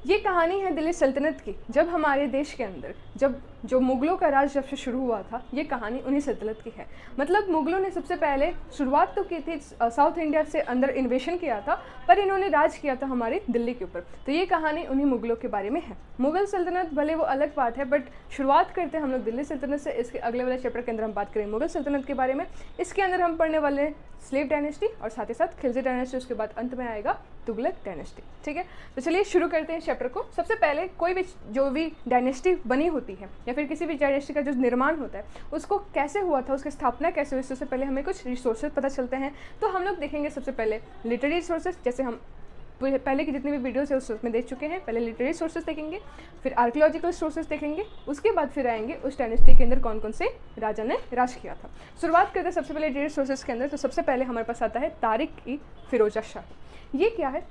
ये कहानी है दिल्ली सल्तनत की। जब हमारे देश के अंदर जब जो मुग़लों का राज जब से शुरू हुआ था, ये कहानी उन्हीं सल्तनत की है। मतलब मुग़लों ने सबसे पहले शुरुआत तो की थी साउथ इंडिया से अंदर इन्वेशन किया था, पर इन्होंने राज किया था हमारी दिल्ली के ऊपर। तो ये कहानी उन्हीं मुग़लों के बारे में है। मुग़ल सल्तनत भले वो अलग बात है, बट शुरुआत करते हैं हम लोग दिल्ली सल्तनत से। इसके अगले वाले चैप्टर के अंदर हम बात करेंगे मुग़ल सल्तनत के बारे में। इसके अंदर हम पढ़ने वाले स्लेव डायनेस्टी और साथ ही साथ खिलजी डायनेस्टी, उसके बाद अंत में आएगा तुगलक डायनेस्टी। ठीक है, तो चलिए शुरू करते हैं चैप्टर को। सबसे पहले कोई भी जो भी डायनेस्टी बनी होती है या फिर किसी भी डायनेस्टी का जो निर्माण होता है उसको कैसे हुआ था, उसकी स्थापना कैसे हुई, उससे पहले हमें कुछ रिसोर्सेज पता चलते हैं। तो हम लोग देखेंगे सबसे पहले लिटरेरी रिसोर्सेज, जैसे हम पहले की जितनी भी वीडियोस है उसमें देख चुके हैं। पहले लिटरेरी सोर्सेज देखेंगे, फिर आर्कियोलॉजिकल सोर्सेज देखेंगे, उसके बाद फिर आएंगे उस डायनेस्टी के अंदर कौन कौन से राजा ने राज किया था। शुरुआत करते हैं सबसे पहले लिटरेरी सोर्सेज के अंदर। तो सबसे पहले हमारे पास आता है तारिक-ई-फिरोज़ा शाह। ये क्या है?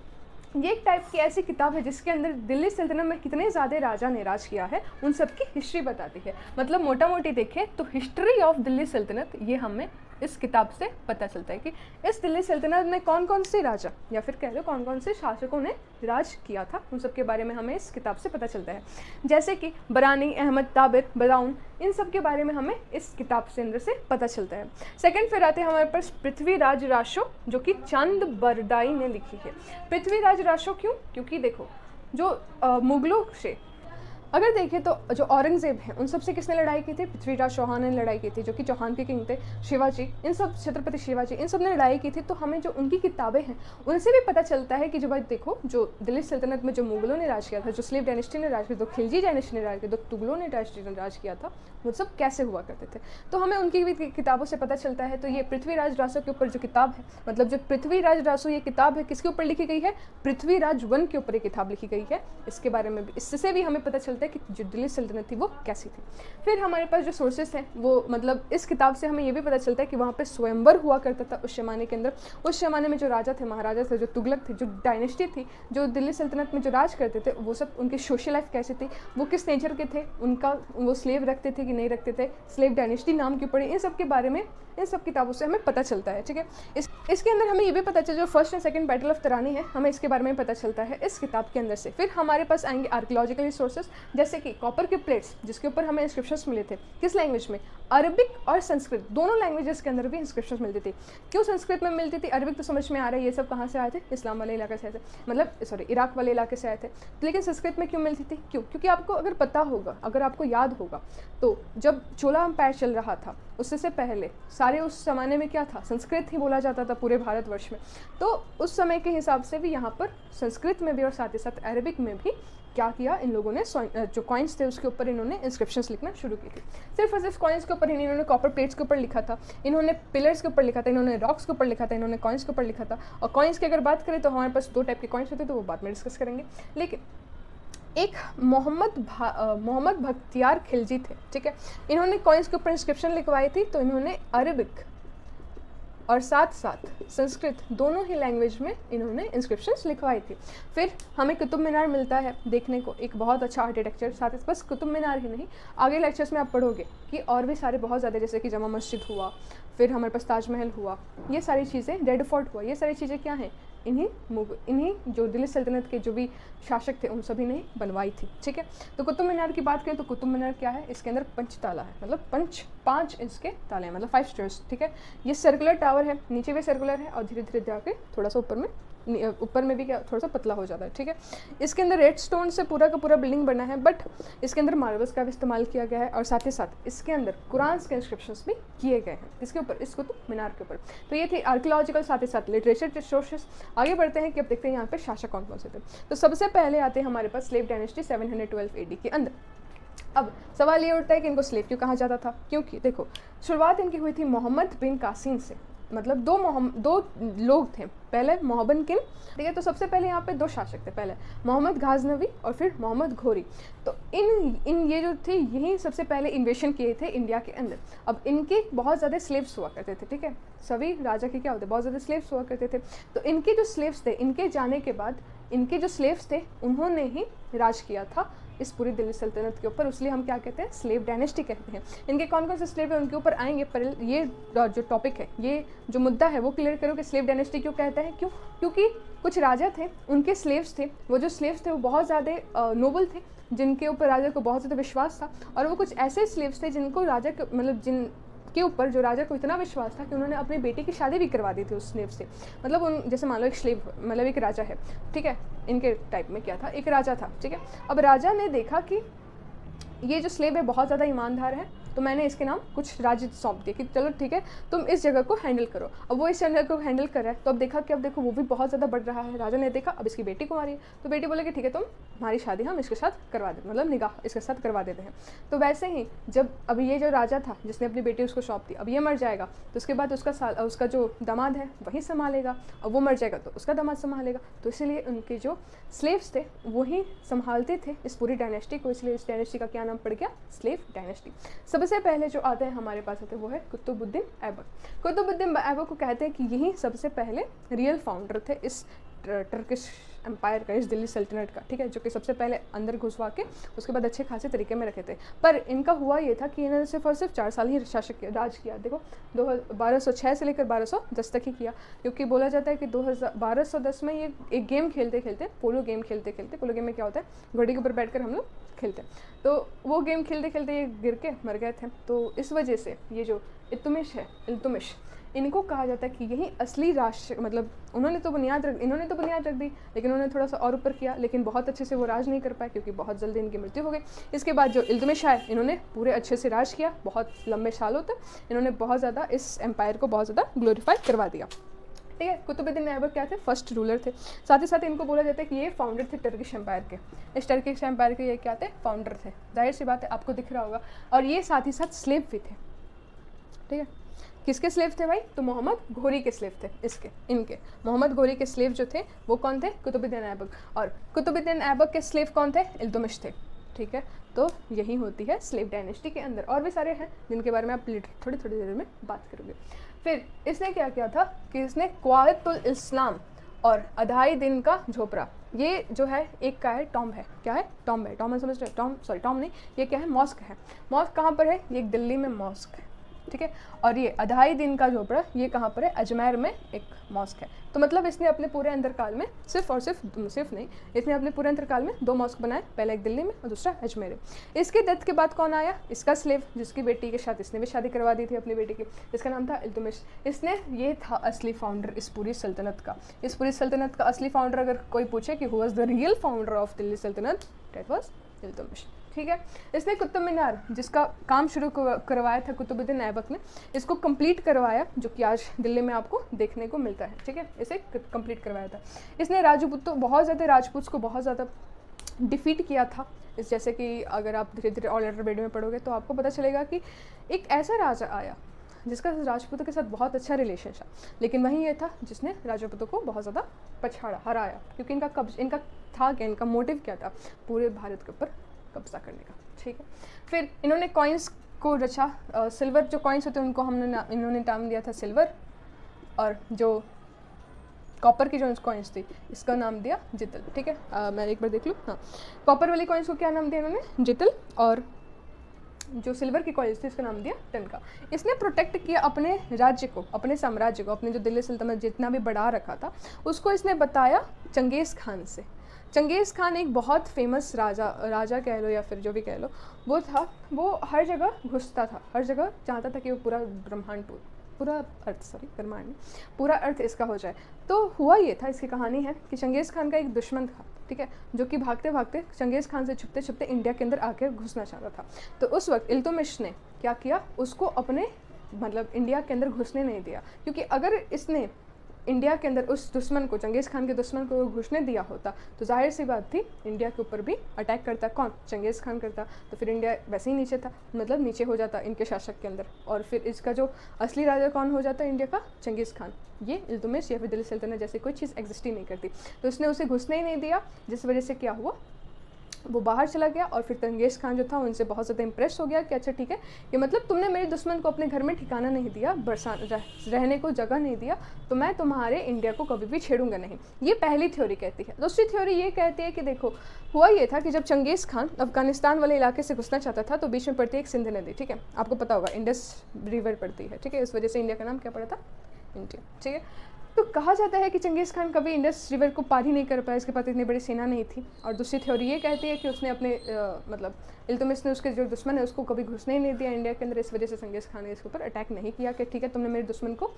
ये एक टाइप की ऐसी किताब है जिसके अंदर दिल्ली सल्तनत में कितने ज़्यादा राजा ने राज किया है उन सब की हिस्ट्री बताती है। मतलब मोटा मोटी देखें तो हिस्ट्री ऑफ दिल्ली सल्तनत ये हमें इस किताब से पता चलता है कि इस दिल्ली सल्तनत में कौन कौन से राजा या फिर कह लो कौन कौन से शासकों ने राज किया था, उन सब के बारे में हमें इस किताब से पता चलता है। जैसे कि बरानी, अहमद, ताबिर, बदाऊन, इन सब के बारे में हमें इस किताब से अंदर से पता चलता है। सेकंड फिर आते हैं हमारे पास पृथ्वीराज रासो, जो कि चंद बरदाई ने लिखी है। पृथ्वीराज रासो क्यों? क्योंकि देखो जो मुग़लों से अगर देखें तो जो औरंगज़ेब हैं उन सब से किसने लड़ाई की थी? पृथ्वीराज चौहान ने लड़ाई की थी, जो कि चौहान के किंग थे। शिवाजी, इन सब छत्रपति शिवाजी, इन सब ने लड़ाई की थी। तो हमें जो उनकी किताबें हैं उनसे भी पता चलता है कि जो भाई देखो जो दिल्ली सल्तनत में जो मुग़लों ने राज किया था, जो स्लेव डायनेस्टी ने राज किया, तो खिलजी डायनेस्टी ने राज किया, तो तुगलों ने डायनेस्टी ने राज किया था, वो सब कैसे हुआ करते थे, तो हमें उनकी भी किताबों से पता चलता है। तो ये पृथ्वीराज रासो के ऊपर जो किताब है, मतलब जो पृथ्वीराज रासो ये किताब है किसके ऊपर लिखी गई है? पृथ्वीराज वन के ऊपर ये किताब लिखी गई है। इसके बारे में भी, इससे भी हमें पता चलता है कि जो दिल्ली सल्तनत थी वो कैसी थी। फिर हमारे पास जो सोर्सेस हैं वो मतलब इस किताब से हमें ये भी पता चलता है कि वहाँ पे स्वयंवर हुआ करता था उस ज़माने के अंदर। उस ज़माने में जो राजा थे, महाराजा थे, जो तुगलक थे, जो डायनेस्टी थी, जो दिल्ली सल्तनत में जो राज करते थे, वो सब उनकी सोशल लाइफ कैसी थी, वो किस नेचर के थे, उनका वो स्लेव रखते थे कि नहीं रखते थे, स्लेव डायनेस्टी नाम क्यों पड़ी, इन सब के बारे में इन सब किताबों से हमें पता चलता है। ठीक है, इसके अंदर हमें ये भी पता चला जो first and second battle of Tarain है, हमें इसके बारे में पता चलता है इस किताब के अंदर से। फिर हमारे पास आएंगे आर्कियोलॉजिकल रिसोर्सेज, जैसे कि कॉपर के प्लेट्स जिसके ऊपर हमें इंस्क्रिप्शंस मिले थे, किस लैंग्वेज में? अरबिक और संस्कृत, दोनों लैंग्वेजेस के अंदर भी इंस्क्रिप्शंस मिलती थी। क्यों संस्कृत में मिलती थी? अरबिक तो समझ में आ रहा है, ये सब कहाँ से आए थे? इस्लाम वाले इलाके से आए थे, मतलब सॉरी इराक वाले इलाके से आए थे। लेकिन संस्कृत में क्यों मिलती थी? क्यों? क्योंकि आपको अगर पता होगा, अगर आपको याद होगा, तो जब चोला एम्पायर चल रहा था उससे पहले सारे उस ज़माने में क्या था? संस्कृत ही बोला जाता था पूरे भारतवर्ष में। तो उस समय के हिसाब से भी यहाँ पर संस्कृत में भी और साथ ही साथ अरबिक में भी क्या किया इन लोगों ने, जो कॉइन्स थे उसके ऊपर इन्होंने इंस्क्रिप्शंस लिखना शुरू की थी। सिर्फ और सिर्फ कॉइन्स के ऊपर ही नहीं, इन्होंने कॉपर प्लेट्स के ऊपर लिखा था, इन्होंने पिलर्स के ऊपर लिखा था, इन्होंने रॉक्स के ऊपर लिखा था, इन्होंने कॉइन्स के ऊपर लिखा था। और कॉइन्स की अगर बात करें तो हमारे पास दो टाइप के कॉइन्स होते हैं, तो वो बाद में डिस्कस करेंगे। लेकिन एक मोहम्मद बख्तियार खिलजी थे, ठीक है, इन्होंने कॉइन्स के ऊपर इंस्क्रिप्शन लिखवाई थी। तो इन्होंने अरबिक और साथ साथ संस्कृत दोनों ही लैंग्वेज में इन्होंने इंस्क्रिप्शंस लिखवाई थी। फिर हमें कुतुब मीनार मिलता है देखने को, एक बहुत अच्छा आर्किटेक्चर। साथ ही बस कुतुब मीनार ही नहीं, आगे लेक्चर्स में आप पढ़ोगे कि और भी सारे बहुत ज़्यादा, जैसे कि जमा मस्जिद हुआ, फिर हमारे पास ताजमहल हुआ, ये सारी चीज़ें, रेड फोर्ट हुआ, ये सारी चीज़ें क्या हैं? इन्हीं जो दिल्ली सल्तनत के जो भी शासक थे उन सभी ने बनवाई थी। ठीक है, तो कुतुब मीनार की बात करें तो कुतुब मीनार क्या है? इसके अंदर पंचताला है, मतलब पाँच इसके ताले हैं, मतलब 5 स्टेयर्स। ठीक है, ये सर्कुलर टावर है, नीचे भी सर्कुलर है और धीरे धीरे जाके थोड़ा सा ऊपर में भी क्या थोड़ा सा पतला हो जाता है। ठीक है, इसके अंदर रेड स्टोन से पूरा का पूरा बिल्डिंग बना है, बट इसके अंदर मार्बल्स का भी इस्तेमाल किया गया है और साथ ही साथ इसके अंदर कुरान के इंस्क्रिप्शंस भी किए गए हैं। इसके ऊपर, इस कुतुब मीनार के ऊपर। तो ये थी आर्कियोलॉजिकल, साथ ही साथ लिटरेचर रिसोर्सेज। आगे बढ़ते हैं कि अब देखते हैं यहाँ पे शासक कौन कौन से थे। तो सबसे पहले आते हैं हमारे पास स्लेव डायनेस्टी 712 AD के अंदर। अब सवाल ये उठता है कि इनको स्लेव क्यों कहा जाता था? क्योंकि देखो शुरुआत इनकी हुई थी मोहम्मद बिन कासिम से, मतलब दो लोग थे, पहले मोहम्मद किन, ठीक है। तो सबसे पहले यहाँ पे 2 शासक थे, पहले मोहम्मद गाजनवी और फिर मोहम्मद घोरी। तो इन ये जो थे यही सबसे पहले इन्वेशन किए थे इंडिया के अंदर। अब इनके बहुत ज़्यादा स्लेव्स हुआ करते थे, ठीक है, सभी राजा के क्या होते बहुत ज़्यादा स्लेव्स हुआ करते थे। तो इनके जो स्लेव्स थे, इनके जाने के बाद इनके जो स्लेव्स थे उन्होंने ही राज किया था इस पूरी दिल्ली सल्तनत के ऊपर, इसलिए हम क्या कहते हैं, स्लेव डायनेस्टी कहते हैं। इनके कौन कौन से स्लेव है उनके ऊपर आएंगे, पर ये जो टॉपिक है, ये जो मुद्दा है वो क्लियर करो कि स्लेव डायनेस्टी क्यों कहते हैं। क्योंकि कुछ राजा थे, उनके स्लेव्स थे, वो जो स्लेव्स थे वो बहुत ज़्यादा नोबल थे, जिनके ऊपर राजा को बहुत ज़्यादा विश्वास था, और वो कुछ ऐसे स्लेव्स थे जिनको राजा के मतलब जिन के ऊपर जो राजा को इतना विश्वास था कि उन्होंने अपनी बेटी की शादी भी करवा दी थी उस स्लेव से। मतलब उन जैसे मान लो एक स्लेव मतलब एक राजा है, ठीक है, इनके टाइप में क्या था, एक राजा था, ठीक है। अब राजा ने देखा कि ये जो स्लेव है बहुत ज़्यादा ईमानदार है, तो मैंने इसके नाम कुछ राज्य सौंप दिए कि चलो ठीक है तुम इस जगह को हैंडल करो। अब वो इस जगह को हैंडल कर रहा है, तो अब देखा कि अब देखो वो भी बहुत ज़्यादा बढ़ रहा है। राजा ने देखा अब इसकी बेटी कुंवारी है, तो बेटी बोले कि ठीक है तुम हमारी शादी हम इसके साथ करवा देते, मतलब निगाह इसके साथ करवा देते हैं। तो वैसे ही जब अभी ये जो राजा था जिसने अपनी बेटी उसको सौंप दी, अब ये मर जाएगा तो उसके बाद उसका जो दामाद है वही संभालेगा, अब वो मर जाएगा तो उसका दामाद संभालेगा। तो इसीलिए उनके जो स्लेव्स थे वही संभालते थे इस पूरी डायनेस्टी को, इसलिए इस डायनेस्टी का क्या नाम पड़ गया, स्लेव डायनेस्टी। सबसे पहले जो आते हैं हमारे पास आते हैं वो है कुतुबुद्दीन ऐबक। कुतुबुद्दीन ऐबक को कहते हैं कि यही सबसे पहले रियल फाउंडर थे इस टर्किश एम्पायर का, इस दिल्ली सल्तनत का, ठीक है, जो कि सबसे पहले अंदर घुसवा के उसके बाद अच्छे खासे तरीके में रखे थे। पर इनका हुआ ये था कि इन्होंने सिर्फ और सिर्फ 4 साल ही राज किया। देखो 1206 से लेकर 1210 तक ही किया, क्योंकि बोला जाता है कि 1210 में ये एक गेम खेलते खेलते, पोलो गेम खेलते खेलते, पोलो गेम में क्या होता है, घोड़े के ऊपर बैठकर हम लोग खेलते हैं, तो वो गेम खेलते खेलते ये गिर के मर गए थे। तो इस वजह से ये जो इल्तुतमिश इनको कहा जाता है कि यही असली राष्ट्र, मतलब इन्होंने तो बुनियाद रख दी, लेकिन उन्होंने थोड़ा सा और ऊपर किया, लेकिन बहुत अच्छे से वो राज नहीं कर पाए क्योंकि बहुत जल्दी इनकी मृत्यु हो गई। इसके बाद जो इल्तुतमिश आए, इन्होंने पूरे अच्छे से राज किया, बहुत लंबे सालों तक इन्होंने बहुत ज़्यादा इस एम्पायर को बहुत ज़्यादा ग्लोरीफाई करवा दिया, ठीक है। कुतुबुद्दीन ऐबक क्या थे, फर्स्ट रूलर थे। साथ ही साथ इनको बोला जाता है कि ये फाउंडर थे टर्किश एम्पायर के, इस टर्किश एम्पायर के ये क्या थे, फाउंडर थे। जाहिर सी बात है आपको दिख रहा होगा। और ये साथ ही साथ स्लेव भी थे, ठीक है। किसके स्लेव थे भाई, तो मोहम्मद घोरी के स्लेव थे इनके मोहम्मद घोरी के स्लेव जो थे वो कौन थे, कुतुबुद्दीन ऐबक। और कुतुबुद्दीन ऐबक के स्लेव कौन थे, इल्तुतमिश थे, ठीक है। तो यही होती है स्लेव डायनेस्टी के अंदर। और भी सारे हैं जिनके बारे में आप थोड़ी देर में बात करोगे। फिर इसने क्या किया था कि इसने क़वायतुल इस्लाम और अढ़ाई दिन का झोपड़ा, ये जो है एक का है टॉम है, क्या है, टॉम है, टॉम समझ रहे, टॉम नहीं, ये क्या है, मॉस्क है। मॉस्क कहाँ पर है, ये एक दिल्ली में मॉस्क है, ठीक है। और ये अढ़ाई दिन का झोपड़ा ये कहाँ पर है, अजमेर में एक मॉस्क है। तो मतलब इसने अपने पूरे अंतरकाल में सिर्फ नहीं, इसने अपने पूरे अंतरकाल में 2 मॉस्क बनाए, पहला एक दिल्ली में और दूसरा अजमेर में। इसके डेथ के बाद कौन आया, इसका स्लेव जिसकी बेटी के साथ इसने भी शादी करवा दी थी अपनी बेटी की, इसका नाम था इल्तुतमिश। ये था असली फाउंडर इस पूरी सल्तनत का। इस पूरी सल्तनत का असली फाउंडर अगर कोई पूछे कि who was the real founder of Delhi सल्तनत, दैट वाज इल्तुतमिश, ठीक है। इसने कुतुब मीनार जिसका काम शुरू करवाया था कुतुबुद्दीन ऐबक ने, इसको कंप्लीट करवाया, जो कि आज दिल्ली में आपको देखने को मिलता है, ठीक है। इसे कंप्लीट करवाया था इसने। बहुत ज़्यादा राजपूत को बहुत ज़्यादा डिफीट किया था। इस जैसे कि अगर आप धीरे धीरे ऑल लेटर वीडियो में पढ़ोगे तो आपको पता चलेगा कि एक ऐसा राजा आया जिसका राजपूतों के साथ बहुत अच्छा रिलेशन था, लेकिन वहीं ये था जिसने राजपूतों को बहुत ज़्यादा हराया, क्योंकि इनका मोटिव क्या था, पूरे भारत के ऊपर कब्जा करने का, ठीक है। फिर इन्होंने कॉइन्स को रचा, सिल्वर जो कॉइन्स होते हैं उनको इन्होंने नाम दिया था सिल्वर, और जो कॉपर की जो कॉइन्स थी इसका नाम दिया जितल, ठीक है। मैं एक बार देख लूँ, हाँ, कॉपर वाली कॉइन्स को क्या नाम दिया इन्होंने, जितल, और जो सिल्वर की कॉइन्स थी इसका नाम दिया टनका। इसने प्रोटेक्ट किया अपने राज्य को, अपने साम्राज्य को, अपने जो दिल्ली सल्तनत जितना भी बढ़ा रखा था उसको इसने बताया चंगेज़ खान से। चंगेज़ खान एक बहुत फेमस राजा कह लो या फिर जो भी कह लो, वो हर जगह घुसता था, हर जगह चाहता था कि वो पूरा पूरा अर्थ इसका हो जाए। तो हुआ ये था, इसकी कहानी है कि चंगेज़ खान का एक दुश्मन था, ठीक है, जो कि भागते भागते चंगेज़ खान से छुपते छुपते इंडिया के अंदर आकर घुसना चाहता था। तो उस वक्त इल्तुतमिश ने क्या किया, उसको अपने मतलब इंडिया के अंदर घुसने नहीं दिया, क्योंकि अगर इसने इंडिया के अंदर उस दुश्मन को, चंगेज़ खान के दुश्मन को घुसने दिया होता तो जाहिर सी बात थी इंडिया के ऊपर भी अटैक करता कौन, चंगेज़ खान करता, तो फिर इंडिया वैसे ही नीचे था, मतलब नीचे हो जाता इनके शासक के अंदर, और फिर इसका जो असली राजा कौन हो जाता इंडिया का, चंगेज़ खान। ये इल्तुतमिश या फिर दिल्ली सल्तनत जैसी कोई चीज़ एग्जिस्ट ही नहीं करती, तो उसने उसे घुसने ही नहीं दिया, जिस वजह से क्या हुआ, वो बाहर चला गया और फिर चंगेज़ खान जो था उनसे बहुत ज़्यादा इंप्रेस हो गया कि अच्छा ठीक है, कि मतलब तुमने मेरे दुश्मन को अपने घर में ठिकाना नहीं दिया, रहने को जगह नहीं दिया, तो मैं तुम्हारे इंडिया को कभी भी छेड़ूंगा नहीं। ये पहली थ्योरी कहती है। दूसरी थ्योरी ये कहती है कि देखो हुआ ये था कि जब चंगेज़ खान अफगानिस्तान वाले इलाके से घुसना चाहता था तो बीच में पड़ती है एक सिंध नदी, ठीक है, आपको पता होगा इंडस रिवर पड़ती है, ठीक है, इस वजह से इंडिया का नाम क्या पड़ा था, इंडिया, ठीक है। तो कहा जाता है कि चंगेज़ खान कभी इंडस रिवर को पार ही नहीं कर पाया, इसके पास इतनी बड़ी सेना नहीं थी। और दूसरी थ्योरी ये कहती है कि उसने अपने मतलब इल्तुतमिश ने उसके जो दुश्मन है उसको कभी घुसने ही नहीं दिया इंडिया के अंदर, इस वजह से चंगेज़ खान ने इसके ऊपर अटैक नहीं किया कि ठीक है तुमने मेरे दुश्मन को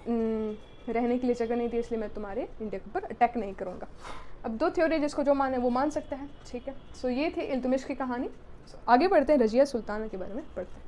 रहने के लिए जगह नहीं दी, इसलिए मैं तुम्हारे इंडिया के ऊपर अटैक नहीं करूँगा। अब दो थ्योरी जिसको जो माने वो मान सकता है, ठीक है। सो ये थी इल्तुतमिश की कहानी। आगे बढ़ते हैं, रजिया सुल्ताना के बारे में पढ़ते हैं।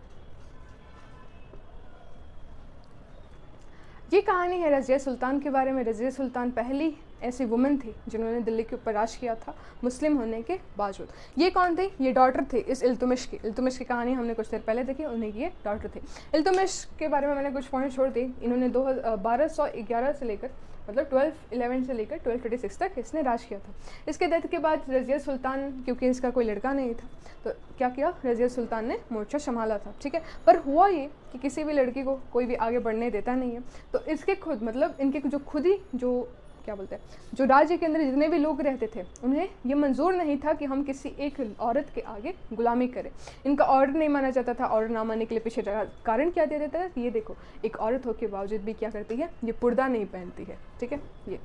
ये कहानी है रज़िया सुल्तान के बारे में। रज़िया सुल्तान पहली ऐसी वुमन थी जिन्होंने दिल्ली के ऊपर राज किया था मुस्लिम होने के बावजूद। ये कौन थी? ये डॉटर थी इस इल्तुतमिश की। इल्तुतमिश की कहानी हमने कुछ देर पहले देखी, उन्हीं की ये डॉटर थी। इल्तुतमिश के बारे में मैंने कुछ पॉइंट छोड़ दी। इन्होंने 1211 से लेकर मतलब 1211 से लेकर 1236 तक इसने राज किया था। इसके डेथ के बाद रज़िया सुल्तान, क्योंकि इसका कोई लड़का नहीं था, तो क्या किया, रज़िया सुल्तान ने मोर्चा संभाला था, ठीक है। पर हुआ ये कि किसी भी लड़की को कोई भी आगे बढ़ने देता नहीं है, तो इसके खुद मतलब इनके जो खुद ही जो क्या बोलते हैं, जो राज्य के अंदर जितने भी लोग रहते थे उन्हें ये मंजूर नहीं था कि हम किसी एक औरत के आगे गुलामी करें। इनका ऑर्डर नहीं माना जाता था। ऑर्डर ना मानने के लिए पीछे कारण क्या दे देता है कि ये देखो एक औरत होकर के बावजूद भी क्या करती है, ये पर्दा नहीं पहनती है, ठीक है। ये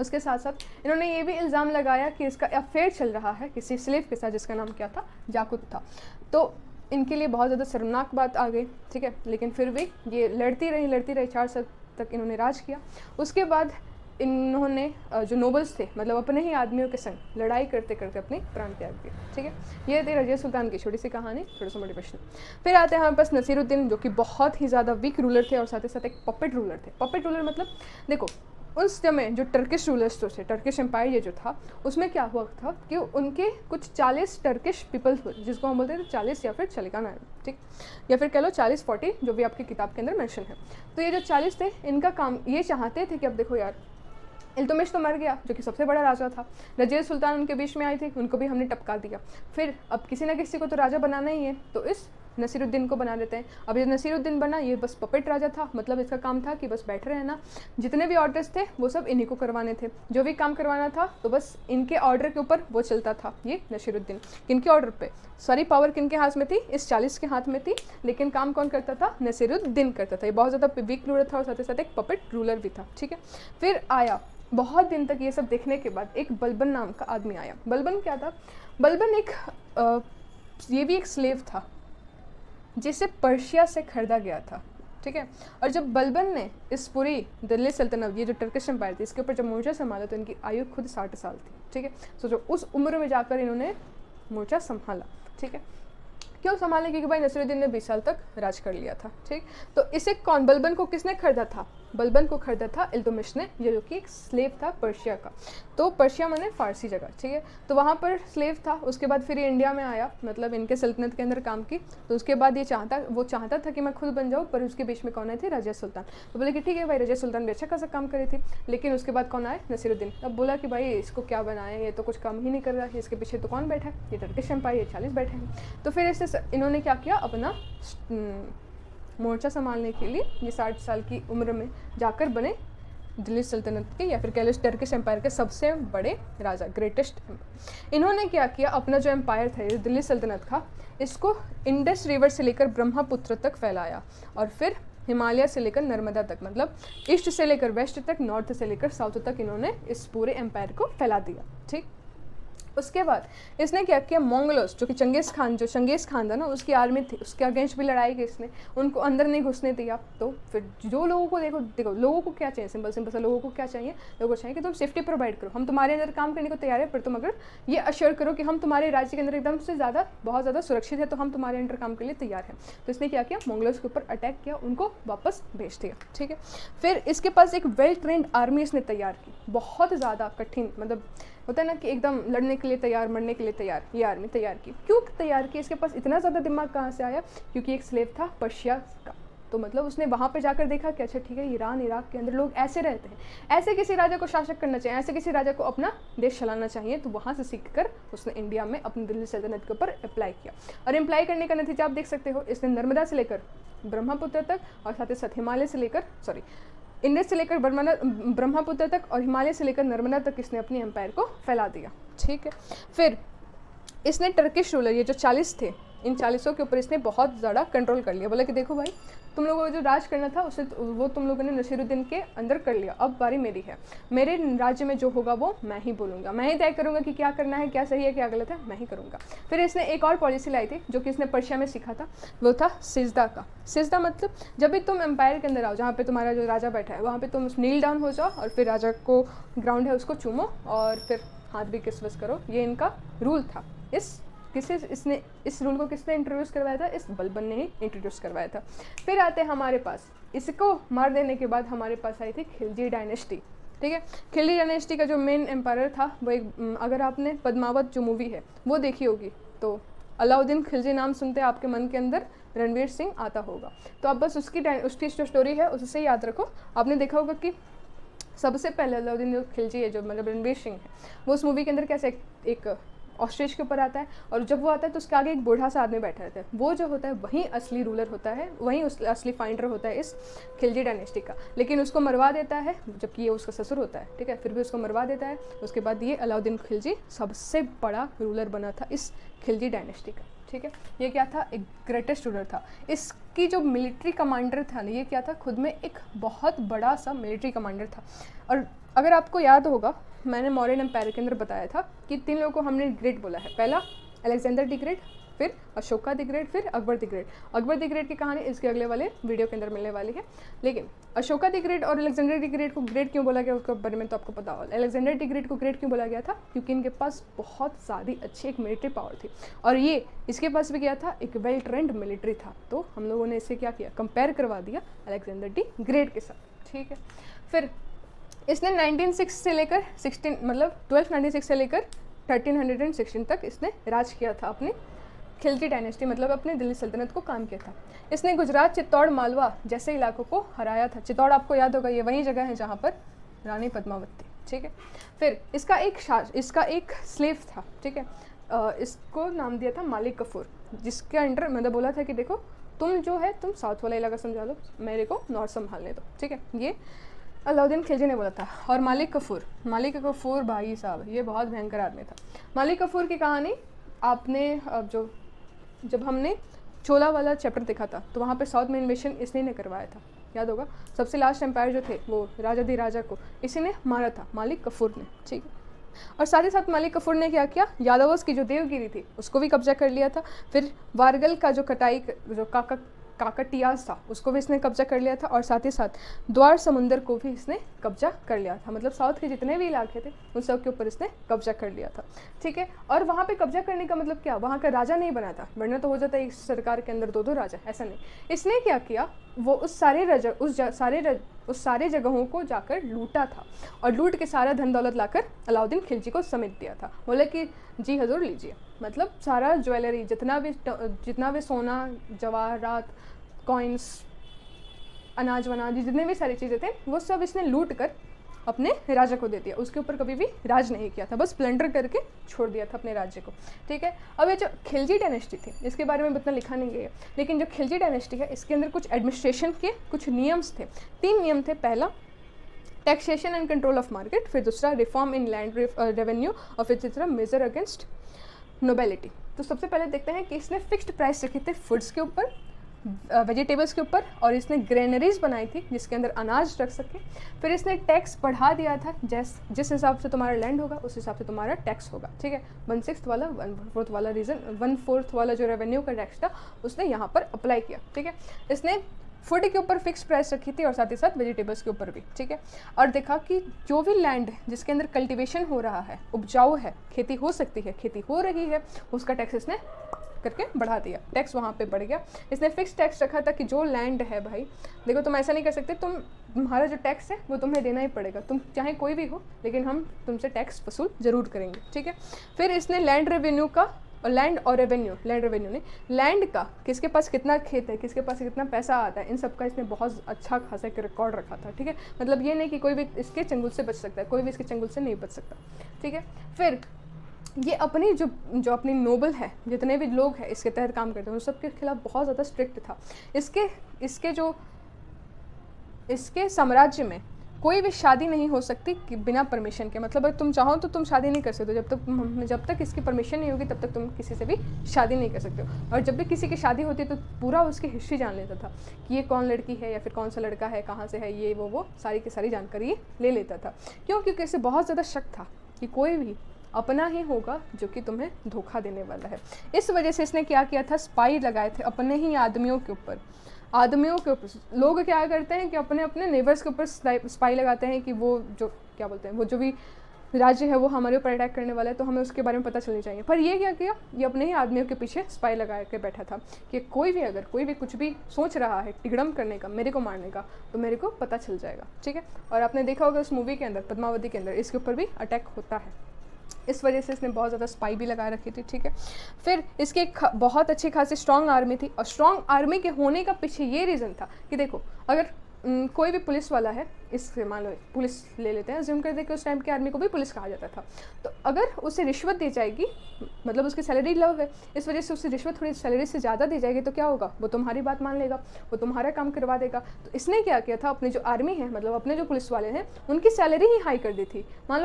उसके साथ साथ इन्होंने ये भी इल्ज़ाम लगाया कि इसका अफेयर चल रहा है किसी स्लेव के साथ जिसका नाम क्या था, जाकुत था। तो इनके लिए बहुत ज़्यादा शर्मनाक बात आ गई, ठीक है। लेकिन फिर भी ये लड़ती रही 4 साल तक इन्होंने राज किया। उसके बाद इन्होंने जो नोबल्स थे मतलब अपने ही आदमियों के संग लड़ाई करते करते अपनी प्राण त्याग दिए, ठीक है। ये थी रज़िया सुल्तान की छोटी सी कहानी, थोड़ा सा मोटिवेशन। फिर आते हैं हमारे पास नसीरुद्दीन, जो कि बहुत ही ज़्यादा वीक रूलर थे और साथ ही साथ एक पपेट रूलर थे। पपेट रूलर मतलब देखो उस समय जो टर्किश रूलर्स तो थे, टर्किश एम्पायर ये जो था, उसमें क्या हुआ था कि उनके कुछ 40 टर्किश पीपल्स हुए जिसको हम बोलते थे 40 या फिर चलिकान आर्मी, ठीक, या फिर कह लो 40-40 जो भी आपकी किताब के अंदर मेंशन है। तो ये जो 40 थे इनका काम ये चाहते थे कि अब देखो यार इल्तुतमिश तो मर गया जो कि सबसे बड़ा राजा था, रज़िया सुल्तान उनके बीच में आई थी, उनको भी हमने टपका दिया। फिर अब किसी ना किसी को तो राजा बनाना ही है, तो इस नसीरुद्दीन को बना देते हैं। अब ये नसीरुद्दीन बना, ये बस पपेट राजा था, मतलब इसका काम था कि बस बैठे रहना। जितने भी ऑर्डर्स थे वो सब इन्हीं को करवाने थे, जो भी काम करवाना था तो बस इनके ऑर्डर के ऊपर वो चलता था। ये नसीरुद्दीन किनके ऑर्डर पे, सारी पावर किनके हाथ में थी, इस 40 के हाथ में थी, लेकिन काम कौन करता था, नसीरुद्दीन करता था। ये बहुत ज़्यादा वीक रूलर था और साथ ही साथ एक पपेट रूलर भी था, ठीक है। फिर आया बहुत दिन तक ये सब देखने के बाद एक बलबन नाम का आदमी आया। बलबन क्या था? बलबन एक ये भी एक स्लेव था जिसे पर्शिया से खरीदा गया था, ठीक है। और जब बलबन ने इस पूरी दिल्ली सल्तनत, ये जो टर्किश एम्पायर थी, इसके ऊपर जब मोर्चा संभाला तो इनकी आयु खुद 60 साल थी, ठीक है। सो जो उस उम्र में जाकर इन्होंने मोर्चा संभाला, ठीक है। क्यों संभालने? क्योंकि भाई नसीरुद्दीन ने 20 साल तक राज कर लिया था, ठीक। तो इसे कौन, बलबन को किसने खरीदा था? बलबन को खरीदा था इल्तुतमिश ने, जो कि एक स्लेव था पर्शिया का। तो पर्शिया माने फारसी जगह, ठीक है। तो वहाँ पर स्लेव था। उसके बाद फिर ये इंडिया में आया, मतलब इनके सल्तनत के अंदर काम की। तो उसके बाद ये चाहता था कि मैं खुद बन जाऊँ, पर उसके बीच में कौन आए थे? रज़िया सुल्तान। तो बोले कि ठीक है भाई, रज़िया सुल्तान भी अच्छा खासा काम करी थी। लेकिन उसके बाद कौन आए? नसीरुद्दीन। अब बोला कि भाई इसको क्या बनाए, ये तो कुछ काम ही नहीं कर रहा है, इसके पीछे तो कौन बैठा है? ये टर्किश एम्पायर, ये 40 बैठे हैं। तो फिर इससे इन्होंने क्या किया, अपना मोर्चा संभालने के लिए ये 60 साल की उम्र में जाकर बने दिल्ली सल्तनत के या फिर कह लो टर्किश एम्पायर के सबसे बड़े राजा, ग्रेटेस्ट। इन्होंने क्या किया, अपना जो एम्पायर था ये दिल्ली सल्तनत का, इसको इंडस रिवर से लेकर ब्रह्मपुत्र तक फैलाया और फिर हिमालय से लेकर नर्मदा तक, मतलब ईस्ट से लेकर वेस्ट तक, नॉर्थ से लेकर साउथ तक इन्होंने इस पूरे एम्पायर को फैला दिया, ठीक। उसके बाद इसने क्या किया, मंगलोस जो कि चंगेज़ खान था ना, उसकी आर्मी थी, उसके अगेंस्ट भी लड़ाई की इसने, उनको अंदर नहीं घुसने दिया। तो फिर जो लोगों को देखो लोगों को क्या चाहिए, सिंपल सा लोगों को क्या चाहिए, लोगों को चाहिए कि तुम सेफ्टी प्रोवाइड करो, हम तुम्हारे अंदर काम करने को तैयार है, पर तुम अगर ये अश्योर करो कि हम तुम्हारे राज्य के अंदर एकदम से बहुत ज़्यादा सुरक्षित है, तो हम तुम्हारे अंडर काम के लिए तैयार हैं। तो इसने क्या किया, मंगलोस के ऊपर अटैक किया, उनको वापस भेज दिया, ठीक है। फिर इसके पास एक वेल ट्रेंड आर्मी इसने तैयार की, बहुत ज़्यादा कठिन, मतलब होता है ना कि एकदम लड़ने के लिए तैयार, मरने के लिए तैयार, ये आर्मी तैयार की। क्यों तैयार की? इसके पास इतना ज़्यादा दिमाग कहाँ से आया? क्योंकि एक स्लेव था पर्शिया का, तो मतलब उसने वहाँ पे जाकर देखा कि अच्छा ठीक है, ईरान इराक के अंदर लोग ऐसे रहते हैं, ऐसे किसी राजा को शासक करना चाहिए, ऐसे किसी राजा को अपना देश चलाना चाहिए। तो वहाँ से सीख कर उसने इंडिया में अपनी दिल्ली सल्तनत के ऊपर अप्लाई किया, और अप्लाई करने का नतीजा आप देख सकते हो, इसने नर्मदा से लेकर ब्रह्मपुत्र तक और साथ ही साथ हिमालय से लेकर इंडस से लेकर ब्रह्मपुत्र तक और हिमालय से लेकर नर्मदा तक इसने अपनी एम्पायर को फैला दिया। ठीक है, फिर इसने टर्किश रूलर, ये जो 40 थे, इन 40 के ऊपर इसने बहुत ज़्यादा कंट्रोल कर लिया। बोला कि देखो भाई, तुम लोगों को जो राज करना था उसे वो तुम लोगों ने नसीरुद्दीन के अंदर कर लिया, अब बारी मेरी है, मेरे राज्य में जो होगा वो मैं ही बोलूँगा, मैं ही तय करूँगा कि क्या करना है, क्या सही है, क्या गलत है, मैं ही करूँगा। फिर इसने एक और पॉलिसी लाई थी जो कि इसने पर्शिया में सीखा था, वो था सिजदा का। सिजदा मतलब जब भी तुम एम्पायर के अंदर आओ, जहाँ पे तुम्हारा जो राजा बैठा है वहाँ पे तुम नील डाउन हो जाओ और फिर राजा को ग्राउंड है उसको चूमो और फिर हाथ भी किस विस करो, ये इनका रूल था। इसने इस रूल को किसने इंट्रोड्यूस करवाया था? इस बलबन ने ही इंट्रोड्यूस करवाया था। फिर आते हैं हमारे पास, इसको मार देने के बाद हमारे पास आई थी खिलजी डायनेस्टी। ठीक है, खिलजी डायनेस्टी का जो मेन एम्पायर था वो एक, अगर आपने पद्मावत जो मूवी है वो देखी होगी तो अलाउद्दीन खिलजी नाम सुनते आपके मन के अंदर रणवीर सिंह आता होगा। तो आप बस उसकी जो स्टोरी है उससे याद रखो। आपने देखा होगा कि सबसे पहले अलाउद्दीन जो खिलजी है, जो मतलब रणवीर सिंह है, वो उस मूवी के अंदर कैसे एक ऑस्ट्रिच के ऊपर आता है और जब वो आता है तो उसके आगे एक बूढ़ा सा आदमी बैठा रहता है। वो जो होता है वही असली रूलर होता है, वही असली फाइंडर होता है इस खिलजी डायनेस्टी का। लेकिन उसको मरवा देता है, जबकि ये उसका ससुर होता है। ठीक है, फिर भी उसको मरवा देता है। उसके बाद ये अलाउद्दीन खिलजी सबसे बड़ा रूलर बना था इस खिलजी डायनेस्टी का। ठीक है, ये क्या था? एक ग्रेटेस्ट रूलर था। इसकी जो मिलिट्री कमांडर था ना, ये क्या था? खुद में एक बहुत बड़ा सा मिलिट्री कमांडर था। और अगर आपको याद होगा, मैंने मौर्यन एम्पायर के अंदर बताया था कि 3 लोगों को हमने ग्रेट बोला है। पहला अलेक्जेंडर द ग्रेट, फिर अशोका द ग्रेट, फिर Akbar the great. Akbar the great की कहानी इसके अगले वाले वीडियो के अंदर मिलने वाली है। लेकिन अशोका द ग्रेट और अलेक्जेंडर द ग्रेट को ग्रेट क्यों बोला गया उसके बारे में तो आपको पता होगा। अलेक्जेंडर द ग्रेट को ग्रेट क्यों बोला गया था? क्योंकि इनके पास बहुत ज़्यादा अच्छी एक मिलिट्री पावर थी और ये इसके पास भी क्या था? एक वेल ट्रेंड मिलिट्री था। तो हम लोगों ने इसे क्या किया? कंपेयर करवा दिया अलेक्जेंडर द ग्रेट के साथ। ठीक है, फिर इसने 1906 से लेकर 1296 से लेकर 1316 तक इसने राज किया था अपनी खिलजी डायनेस्टी, मतलब अपने दिल्ली सल्तनत को काम किया था। इसने गुजरात, चित्तौड़, मालवा जैसे इलाकों को हराया था। चित्तौड़ आपको याद होगा, ये वही जगह है जहाँ पर रानी पद्मावत थी। ठीक है, फिर इसका एक स्लेव था। ठीक है, इसको नाम दिया था मालिक कफूर, जिसके अंडर मतलब बोला था कि देखो तुम जो है तुम साउथ वाला इलाका समझा लो, मेरे को नॉर्थ संभालने दो। ठीक है, ये अलाउद्दीन खिलजी ने बोला था। और मालिक कफूर भाई साहब ये बहुत भयंकर आदमी था। मालिक कफूर की कहानी आपने जब हमने चोला वाला चैप्टर देखा था तो वहाँ पे साउथ में इन्वेशन इसी ने करवाया था, याद होगा। सबसे लास्ट एम्पायर जो थे वो राजा को इसी ने मारा था, मालिक कफूर ने। ठीक है, और साथ ही साथ मालिक कफूर ने क्या किया? यादवों की जो देवगिरी थी उसको भी कब्जा कर लिया था। फिर वारगल का जो काकटियाज था उसको भी इसने कब्जा कर लिया था और साथ ही साथ द्वार समुंदर को भी इसने कब्जा कर लिया था। मतलब साउथ के जितने भी इलाके थे उन सब के ऊपर इसने कब्जा कर लिया था। ठीक है, और वहाँ पे कब्जा करने का मतलब क्या? वहाँ का राजा नहीं बना था, वरना तो हो जाता है एक सरकार के अंदर 2-2 राजा, ऐसा नहीं। इसने क्या किया? वो उस सारे जगहों को जाकर लूटा था और लूट के सारा धन दौलत लाकर अलाउद्दीन खिलजी को समेट दिया था। बोले कि जी हजूर लीजिए, मतलब सारा ज्वेलरी जितना भी सोना, जवाहरात, कॉइन्स, अनाज वनाज, जितने भी सारी चीज़ें थे वो सब इसने लूट कर अपने राजा को दे दिया। उसके ऊपर कभी भी राज नहीं किया था, बस प्लंडर करके छोड़ दिया था अपने राज्य को। ठीक है, अब ये जो खिलजी डायनेस्टी थी इसके बारे में उतना लिखा नहीं गया, लेकिन जो खिलजी डायनेस्टी है इसके अंदर कुछ एडमिनिस्ट्रेशन के कुछ नियम्स थे। 3 नियम थे। पहला taxation and control of market, फिर दूसरा रिफॉर्म इन लैंड रेवेन्यू और फिर तीसरा मेजर अगेंस्ट नोबेलिटी। तो सबसे पहले देखते हैं कि इसने फिक्स्ड प्राइस रखे थे फूड्स के ऊपर, वेजिटेबल्स के ऊपर, और इसने ग्रेनरीज बनाई थी जिसके अंदर अनाज रख सके। फिर इसने टैक्स बढ़ा दिया था, जिस हिसाब से तुम्हारा लैंड होगा उस हिसाब से तुम्हारा टैक्स होगा। ठीक है, 1/6 वाला 1/4 वाला 1/4 वाला जो रेवेन्यू का टैक्स था उसने यहाँ पर अप्लाई किया। ठीक है, इसने फूड के ऊपर फिक्स प्राइस रखी थी और साथ ही साथ वेजिटेबल्स के ऊपर भी। ठीक है, और देखा कि जो भी लैंड जिसके अंदर कल्टीवेशन हो रहा है, उपजाऊ है, खेती हो सकती है, खेती हो रही है, उसका टैक्स इसने करके बढ़ा दिया। टैक्स वहाँ पे बढ़ गया। इसने फिक्स टैक्स रखा था कि जो लैंड है भाई देखो तुम ऐसा नहीं कर सकते, तुम्हारा जो टैक्स है वो तुम्हें देना ही पड़ेगा, तुम चाहे कोई भी हो, लेकिन हम तुमसे टैक्स वसूल जरूर करेंगे। ठीक है, फिर इसने लैंड रेवेन्यू का और लैंड रेवेन्यू ने लैंड का, किसके पास कितना खेत है, किसके पास कितना पैसा आता है, इन सब का इसने बहुत अच्छा खासा एक रिकॉर्ड रखा था। ठीक है, मतलब ये नहीं कि कोई भी इसके चंगुल से बच सकता है, कोई भी इसके चंगुल से नहीं बच सकता। ठीक है, फिर ये अपनी जो अपनी नोबल है, जितने भी लोग हैं इसके तहत काम करते हैं, उन सबके खिलाफ बहुत ज़्यादा स्ट्रिक्ट था। इसके साम्राज्य में कोई भी शादी नहीं हो सकती कि बिना परमिशन के, मतलब अगर तुम चाहो तो तुम शादी नहीं कर सकते, जब तक इसकी परमिशन नहीं होगी तब तक तुम किसी से भी शादी नहीं कर सकते हो। और जब भी किसी की शादी होती है तो पूरा उसकी हिस्ट्री जान लेता था कि ये कौन लड़की है या फिर कौन सा लड़का है, कहाँ से है, ये वो सारी की सारी जानकारी ले लेता था। क्योंकि इसे बहुत ज़्यादा शक था कि कोई भी अपना ही होगा जो कि तुम्हें धोखा देने वाला है। इस वजह से इसने क्या किया था, स्पाई लगाए थे अपने ही आदमियों के ऊपर। लोग क्या करते हैं कि अपने अपने नेबर्स के ऊपर स्पाई लगाते हैं कि वो जो क्या बोलते हैं, वो जो भी राज्य है वो हमारे ऊपर अटैक करने वाला है, तो हमें उसके बारे में पता चलनी चाहिए। पर ये क्या किया, ये अपने ही आदमियों के पीछे स्पाई लगा के बैठा था कि कोई भी कुछ भी सोच रहा है टिगड़म करने का, मेरे को मारने का, तो मेरे को पता चल जाएगा। ठीक है, और आपने देखा होगा उस मूवी के अंदर, पद्मावती के अंदर, इसके ऊपर भी अटैक होता है। इस वजह से इसने बहुत ज़्यादा स्पाई भी लगा रखी थी। ठीक है, फिर इसकी एक बहुत अच्छी खासी स्ट्रॉन्ग आर्मी थी, और स्ट्रॉन्ग आर्मी के होने का पीछे ये रीज़न था कि देखो, अगर कोई भी पुलिस वाला है, इससे मान लो पुलिस ले लेते हैं, जिम कर दे कि उस टाइम की आर्मी को भी पुलिस कहा जाता था, तो अगर उसे रिश्वत दी जाएगी, मतलब उसकी सैलरी लो है, इस वजह से उसे रिश्वत थोड़ी सैलरी से ज़्यादा दी जाएगी, तो क्या होगा, वो तुम्हारी बात मान लेगा, वो तुम्हारा काम करवा देगा। तो इसने क्या किया था, अपनी जो आर्मी है, मतलब अपने जो पुलिस वाले हैं, उनकी सैलरी ही हाई कर दी थी। मान